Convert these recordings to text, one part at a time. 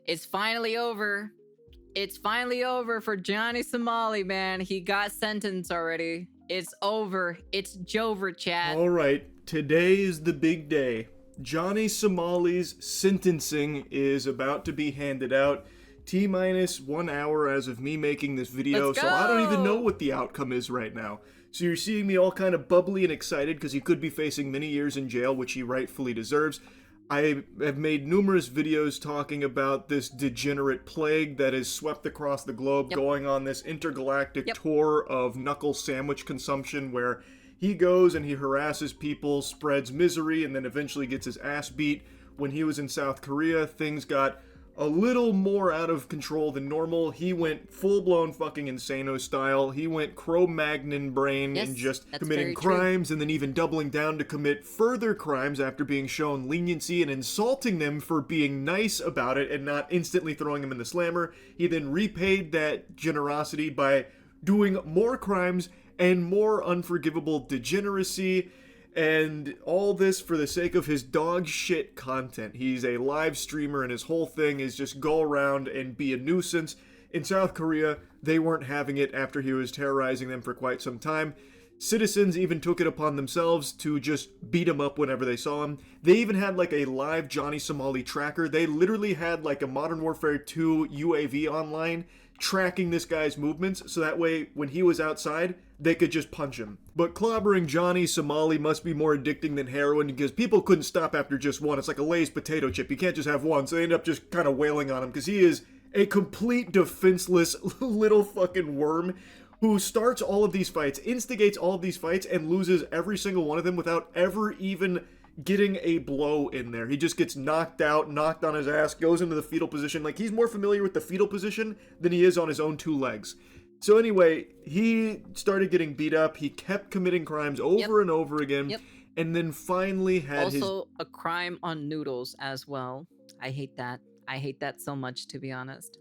It's finally over. It's finally over for Johnny Somali, man. He got sentenced already. It's over. It's Jover, chat. All right, today is the big day. Johnny Somali's sentencing is about to be handed out. T-minus 1 hour as of me making this video, Let's so I don't even know go! what the outcome is right now. So you're seeing me all kind of bubbly and excited because he could be facing many years in jail, which he rightfully deserves. I have made numerous videos talking about this degenerate plague that has swept across the globe, going on this intergalactic tour of knuckle sandwich consumption where he goes and he harasses people, spreads misery, and then eventually gets his ass beat. When he was in South Korea, things got a little more out of control than normal. He went full-blown fucking insano style. He went Cro-Magnon brain and just committing crimes and then even doubling down to commit further crimes after being shown leniency and insulting them for being nice about it and not instantly throwing them in the slammer. He then repaid that generosity by doing more crimes and more unforgivable degeneracy. And all this for the sake of his dog shit content. He's a live streamer and his whole thing is just go around and be a nuisance. In South Korea, they weren't having it after he was terrorizing them for quite some time. Citizens even took it upon themselves to just beat him up whenever they saw him. They even had like a live Johnny Somali tracker. They literally had like a Modern Warfare 2 UAV online tracking this guy's movements, so that way when he was outside, they could just punch him. But clobbering Johnny Somali must be more addicting than heroin because people couldn't stop after just one. It's like a Lay's potato chip. You can't just have one, so they end up just kind of wailing on him because he is a complete defenseless little fucking worm who starts all of these fights, instigates all of these fights, and loses every single one of them without ever even getting a blow in there. He just gets knocked out, knocked on his ass, goes into the fetal position. Like, he's more familiar with the fetal position than he is on his own two legs. So anyway, he started getting beat up. He kept committing crimes over and over again. And then finally had also a crime on noodles as well. I hate that. I hate that so much, to be honest.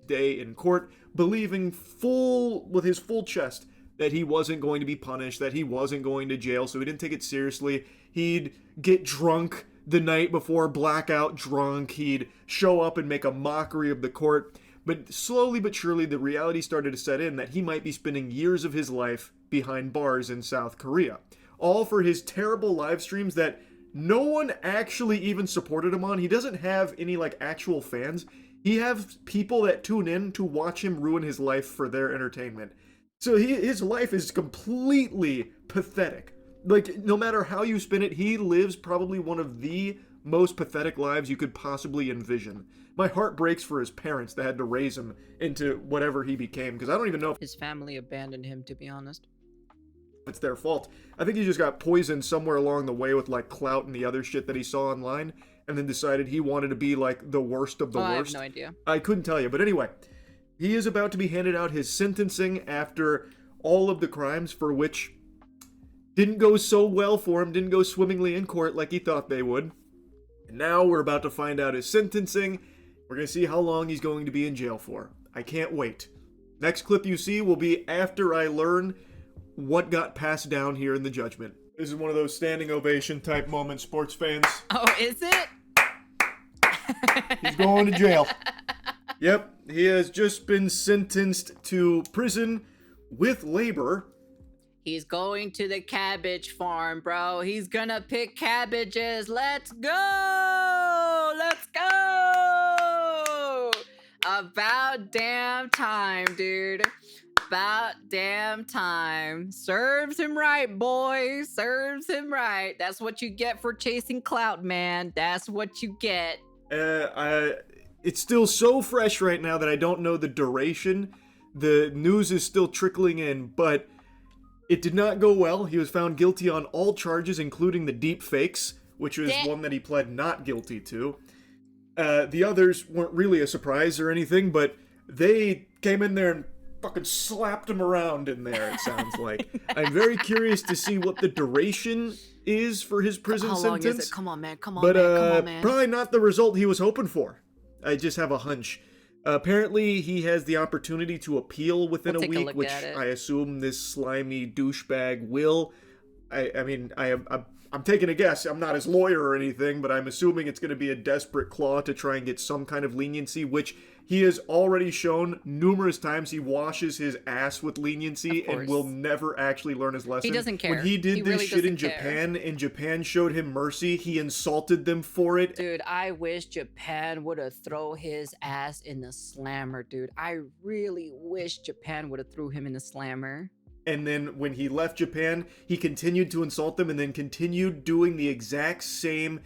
Day in court, believing with his full chest that he wasn't going to be punished, that he wasn't going to jail, so he didn't take it seriously. He'd get drunk the night before, blackout drunk. He'd show up and make a mockery of the court. But slowly but surely, the reality started to set in that he might be spending years of his life behind bars in South Korea. All for his terrible live streams that no one actually even supported him on. He doesn't have any, like, actual fans. He has people that tune in to watch him ruin his life for their entertainment. So his life is completely pathetic. Like, no matter how you spin it, he lives probably one of the most pathetic lives you could possibly envision. My heart breaks for his parents that had to raise him into whatever he became, because I don't even know if his family abandoned him, to be honest. It's their fault. I think he just got poisoned somewhere along the way with, like, clout and the other shit that he saw online, and then decided he wanted to be, like, the worst of the worst. I have no idea. I couldn't tell you, but anyway, he is about to be handed out his sentencing after all of the crimes for which didn't go so well for him, didn't go swimmingly in court like he thought they would. And now we're about to find out his sentencing. We're going to see how long he's going to be in jail for. I can't wait. Next clip you see will be after I learn what got passed down here in the judgment. This is one of those standing ovation type moments, sports fans. Oh, is it? He's going to jail. Yep, he has just been sentenced to prison with labor. He's going to the cabbage farm, bro. He's gonna pick cabbages. Let's go! Let's go! About damn time, dude. About damn time. Serves him right, boy. Serves him right. That's what you get for chasing clout, man. That's what you get. It's still so fresh right now that I don't know the duration. The news is still trickling in, but it did not go well. He was found guilty on all charges, including the deep fakes, which was one that he pled not guilty to. The others weren't really a surprise or anything, but they came in there and fucking slapped him around in there, it sounds like. I'm very curious to see what the duration is for his prison sentence. How long is it? Come on, man. Come on, but, man. Come on, man. Probably not the result he was hoping for. I just have a hunch. Apparently, he has the opportunity to appeal within a week, which I assume this slimy douchebag will. I mean, I'm taking a guess. I'm not his lawyer or anything, but I'm assuming it's going to be a desperate claw to try and get some kind of leniency, which he has already shown numerous times. He washes his ass with leniency and will never actually learn his lesson. He doesn't care. When he did this really shit in doesn't care. Japan, and Japan showed him mercy, he insulted them for it. Dude, I wish Japan would have thrown his ass in the slammer, dude. I really wish Japan would have threw him in the slammer. And then when he left Japan, he continued to insult them and then continued doing the exact same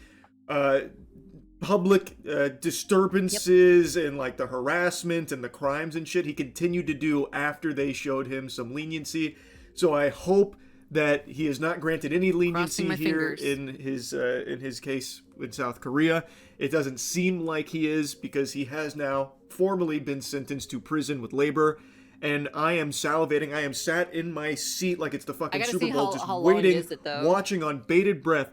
public disturbances and like the harassment and the crimes and shit he continued to do after they showed him some leniency. So I hope that he is not granted any leniency here in his case in South Korea. It doesn't seem like he is, because he has now formally been sentenced to prison with labor. And I am salivating. I am sat in my seat like it's the fucking Super Bowl, just waiting, watching on bated breath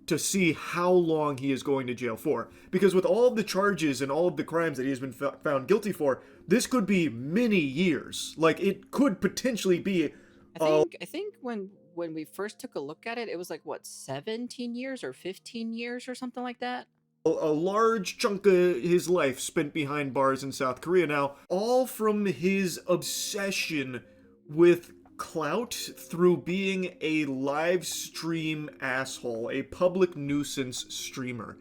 to see how long he is going to jail for. Because with all of the charges and all of the crimes that he has been found guilty for, this could be many years. Like, it could potentially be... I think when we first took a look at it, it was like, what, 17 years or 15 years or something like that? A large chunk of his life spent behind bars in South Korea now, all from his obsession with clout through being a live stream asshole, a public nuisance streamer.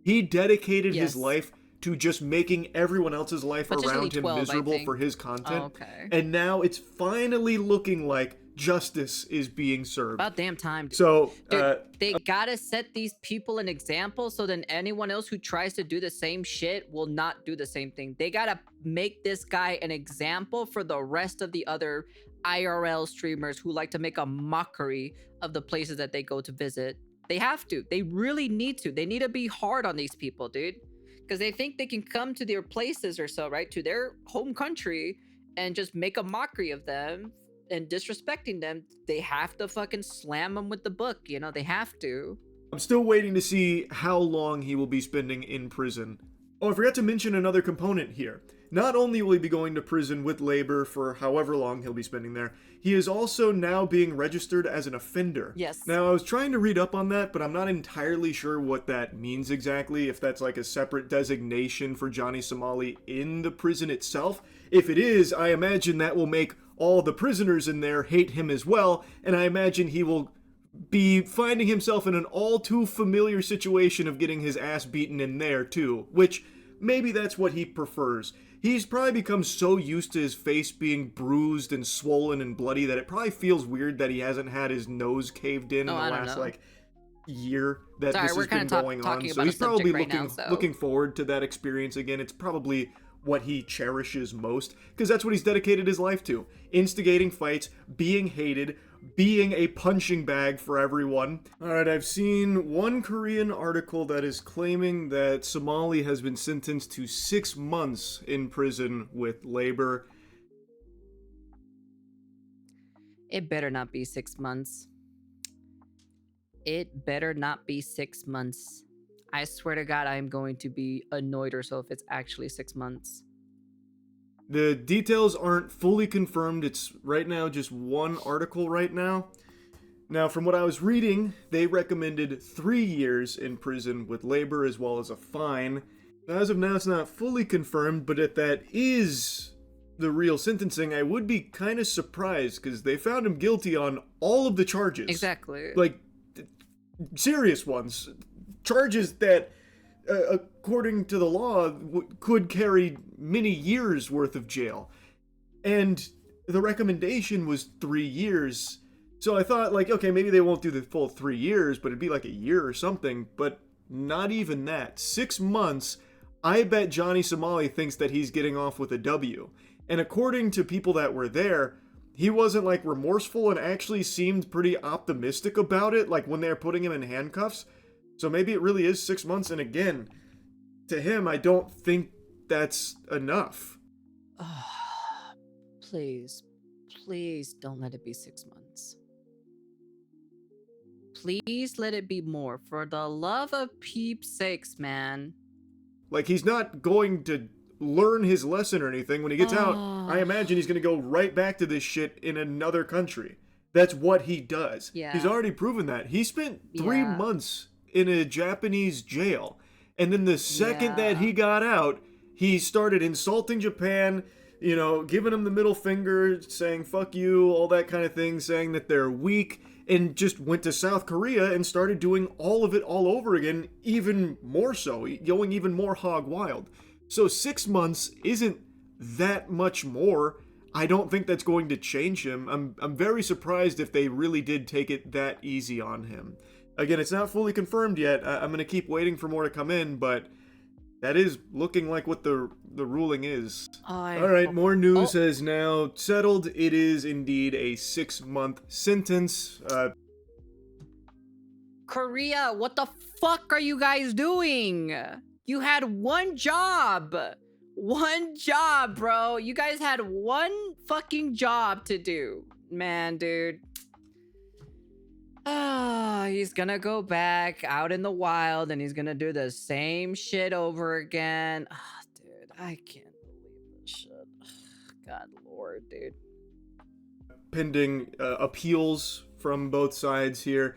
He dedicated his life to just making everyone else's life around him miserable for his content. And now it's finally looking like justice is being served. About damn time, dude. So dude, they gotta set these people an example, so then anyone else who tries to do the same shit will not do the same thing. They gotta make this guy an example for the rest of the other IRL streamers who like to make a mockery of the places that they go to visit. They have to. They really need to. They need to be hard on these people, dude, because they think they can come to their places or so, right, to their home country and just make a mockery of them and disrespecting them. They have to fucking slam them with the book, you know. They have to. I'm still waiting to see how long he will be spending in prison. Oh, I forgot to mention another component here. Not only will he be going to prison with labor for however long he'll be spending there, he is also now being registered as an offender. Yes. Now, I was trying to read up on that, but I'm not entirely sure what that means exactly, if that's like a separate designation for Johnny Somali in the prison itself. If it is, I imagine that will make all the prisoners in there hate him as well, and I imagine he will be finding himself in an all too familiar situation of getting his ass beaten in there too, which maybe that's what he prefers. He's probably become so used to his face being bruised and swollen and bloody that it probably feels weird that he hasn't had his nose caved in the last like year that this has been going on. So he's probably looking forward to that experience again. It's probably what he cherishes most, because that's what he's dedicated his life to. Instigating fights, being hated, being a punching bag for everyone. Alright, I've seen one Korean article that is claiming that Somali has been sentenced to 6 months in prison with labor. It better not be 6 months. It better not be 6 months. I swear to God, I'm going to be annoyed or so if it's actually 6 months. The details aren't fully confirmed. It's right now just one article right now. Now, from what I was reading, they recommended 3 years in prison with labor as well as a fine. As of now, it's not fully confirmed, but if that is the real sentencing, I would be kind of surprised, because they found him guilty on all of the charges. Exactly. Like, serious ones. Charges that, according to the law, could carry many years worth of jail. And the recommendation was 3 years. So I thought, like, okay, maybe they won't do the full 3 years, but it'd be like a year or something. But not even that. 6 months, I bet Johnny Somali thinks that he's getting off with a W. And according to people that were there, he wasn't, like, remorseful and actually seemed pretty optimistic about it, like, when they were putting him in handcuffs. So maybe it really is 6 months, and again, to him, I don't think that's enough. Please, please don't let it be 6 months. Please let it be more, for the love of peeps sakes, man. Like, he's not going to learn his lesson or anything when he gets out. I imagine he's going to go right back to this shit in another country. That's what he does. He's Yeah. already proven that. He spent 3 months Yeah. in a Japanese jail. And then the second that Yeah. he got out, he started insulting Japan, giving them the middle finger, saying fuck you, all that kind of thing, saying that they're weak, and just went to South Korea and started doing all of it all over again, even more so, going even more hog wild. So 6 months isn't that much more. I don't think that's going to change him. I'm very surprised if they really did take it that easy on him. Again, it's not fully confirmed yet. I'm going to keep waiting for more to come in, but that is looking like what the ruling is. I All right, hope. more news Oh, has now settled. It is indeed a 6-month sentence. Korea, what the fuck are you guys doing? You had one job. One job, bro. You guys had one fucking job to do. Man, dude. Ah, he's gonna go back out in the wild and he's gonna do the same shit over again. Ah, dude, I can't believe this shit. God lord, dude. Pending appeals from both sides here.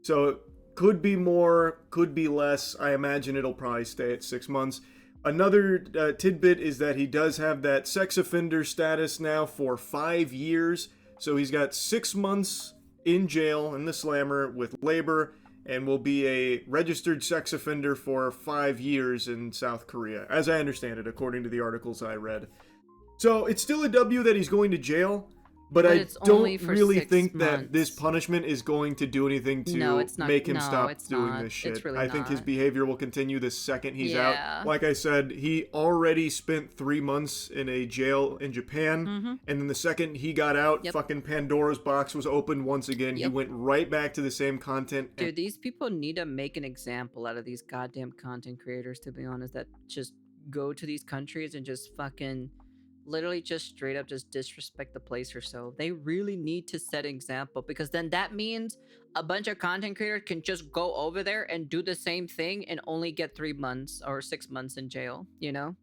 So could be more, could be less. I imagine it'll probably stay at 6 months. Another tidbit is that he does have that sex offender status now for 5 years. So he's got 6 months in jail in the slammer with labor and will be a registered sex offender for 5 years in South Korea, as I understand it, according to the articles I read. So it's still a W that he's going to jail, but I it's only don't for really 6 think that this months. punishment is going to do anything No, to it's not. make him No, stop it's doing not. this shit. It's really I think his not. behavior will continue the second he's Yeah. out. Like I said, he already spent 3 months in a jail in Japan, Mm-hmm. and then the second he got out, Yep. fucking Pandora's box was opened once again. He Yep. went right back to the same content. Dude, these people need to make an example out of these goddamn content creators, to be honest, that just go to these countries and just fucking literally just straight up just disrespect the place or so. They really need to set an example, because then that means a bunch of content creators can just go over there and do the same thing and only get 3 months or 6 months in jail, you know?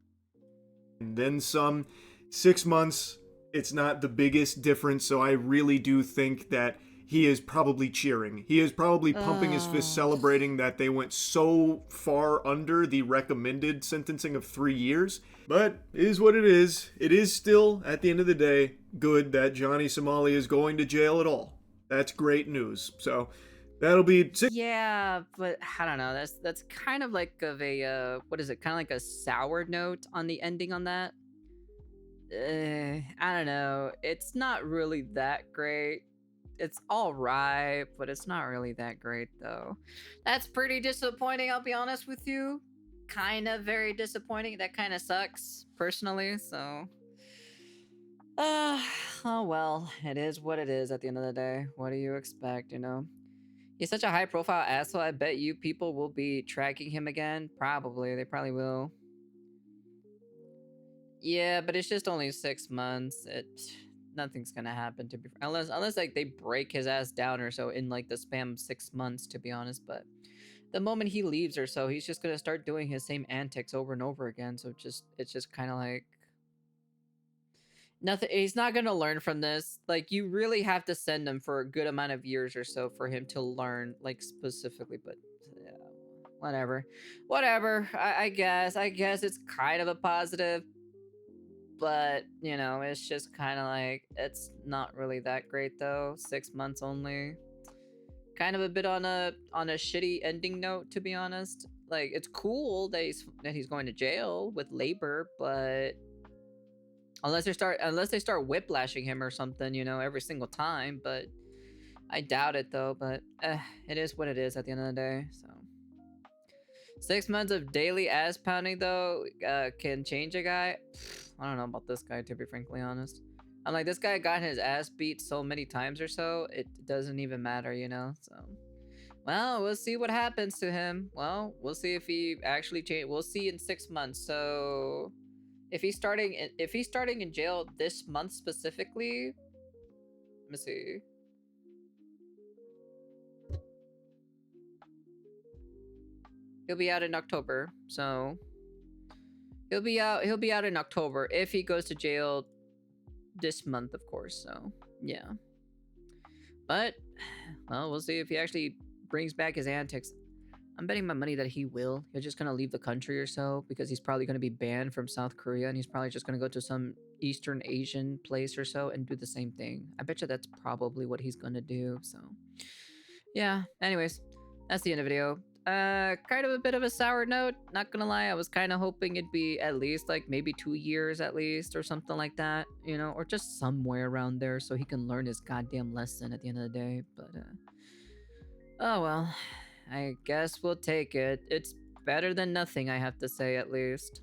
And then some. 6 months, it's not the biggest difference, so I really do think that he is probably cheering. He is probably pumping his fist, celebrating that they went so far under the recommended sentencing of 3 years. But it is what it is. It is still, at the end of the day, good that Johnny Somali is going to jail at all. That's great news. So that'll be Yeah, but I don't know. That's kind of like of a what is it? Kind of like a sour note on the ending on that. I don't know. It's not really that great. It's all right, but it's not really that great though. That's pretty disappointing, I'll be honest with you. Kind of very disappointing. That kind of sucks personally, so oh well, it is what it is at the end of the day. What do you expect, you know? He's such a high profile asshole. I bet you people will be tracking him again. Probably. They probably will. Yeah, but it's just only 6 months. Nothing's gonna happen to be unless like they break his ass down or so in like the span of 6 months, to be honest. But the moment he leaves or so, he's just gonna start doing his same antics over and over again. So it's just kind of like nothing. He's not gonna learn from this. Like you really have to send him for a good amount of years or so for him to learn, like specifically. But yeah, whatever. I guess it's kind of a positive, but you know, it's just kind of like it's not really that great though. 6 months only. Kind of a bit on a shitty ending note, to be honest. Like it's cool that he's going to jail with labor, but unless they start whiplashing him or something, you know, every single time. But I doubt it though. But it is what it is at the end of the day. So 6 months of daily ass pounding though can change a guy. I don't know about this guy, to be frankly honest. I'm like, this guy got his ass beat so many times or so, it doesn't even matter, you know. So well, we'll see what happens to him. Well, we'll see if he actually change. We'll see in 6 months. So if he's starting in jail this month specifically, let me see. He'll be out in October. So he'll be out in October if he goes to jail this month, of course. So yeah. But, well, we'll see if he actually brings back his antics. I'm betting my money that he will. He's just gonna leave the country or so because he's probably gonna be banned from South Korea and he's probably just gonna go to some Eastern Asian place or so and do the same thing. I bet you that's probably what he's gonna do. So, yeah. Anyways, that's the end of the video. Kind of a bit of a sour note. Not gonna lie, I was kind of hoping it'd be at least like maybe 2 years at least or something like that, you know, or just somewhere around there so he can learn his goddamn lesson at the end of the day. But oh well. I guess we'll take it. It's better than nothing, I have to say, at least.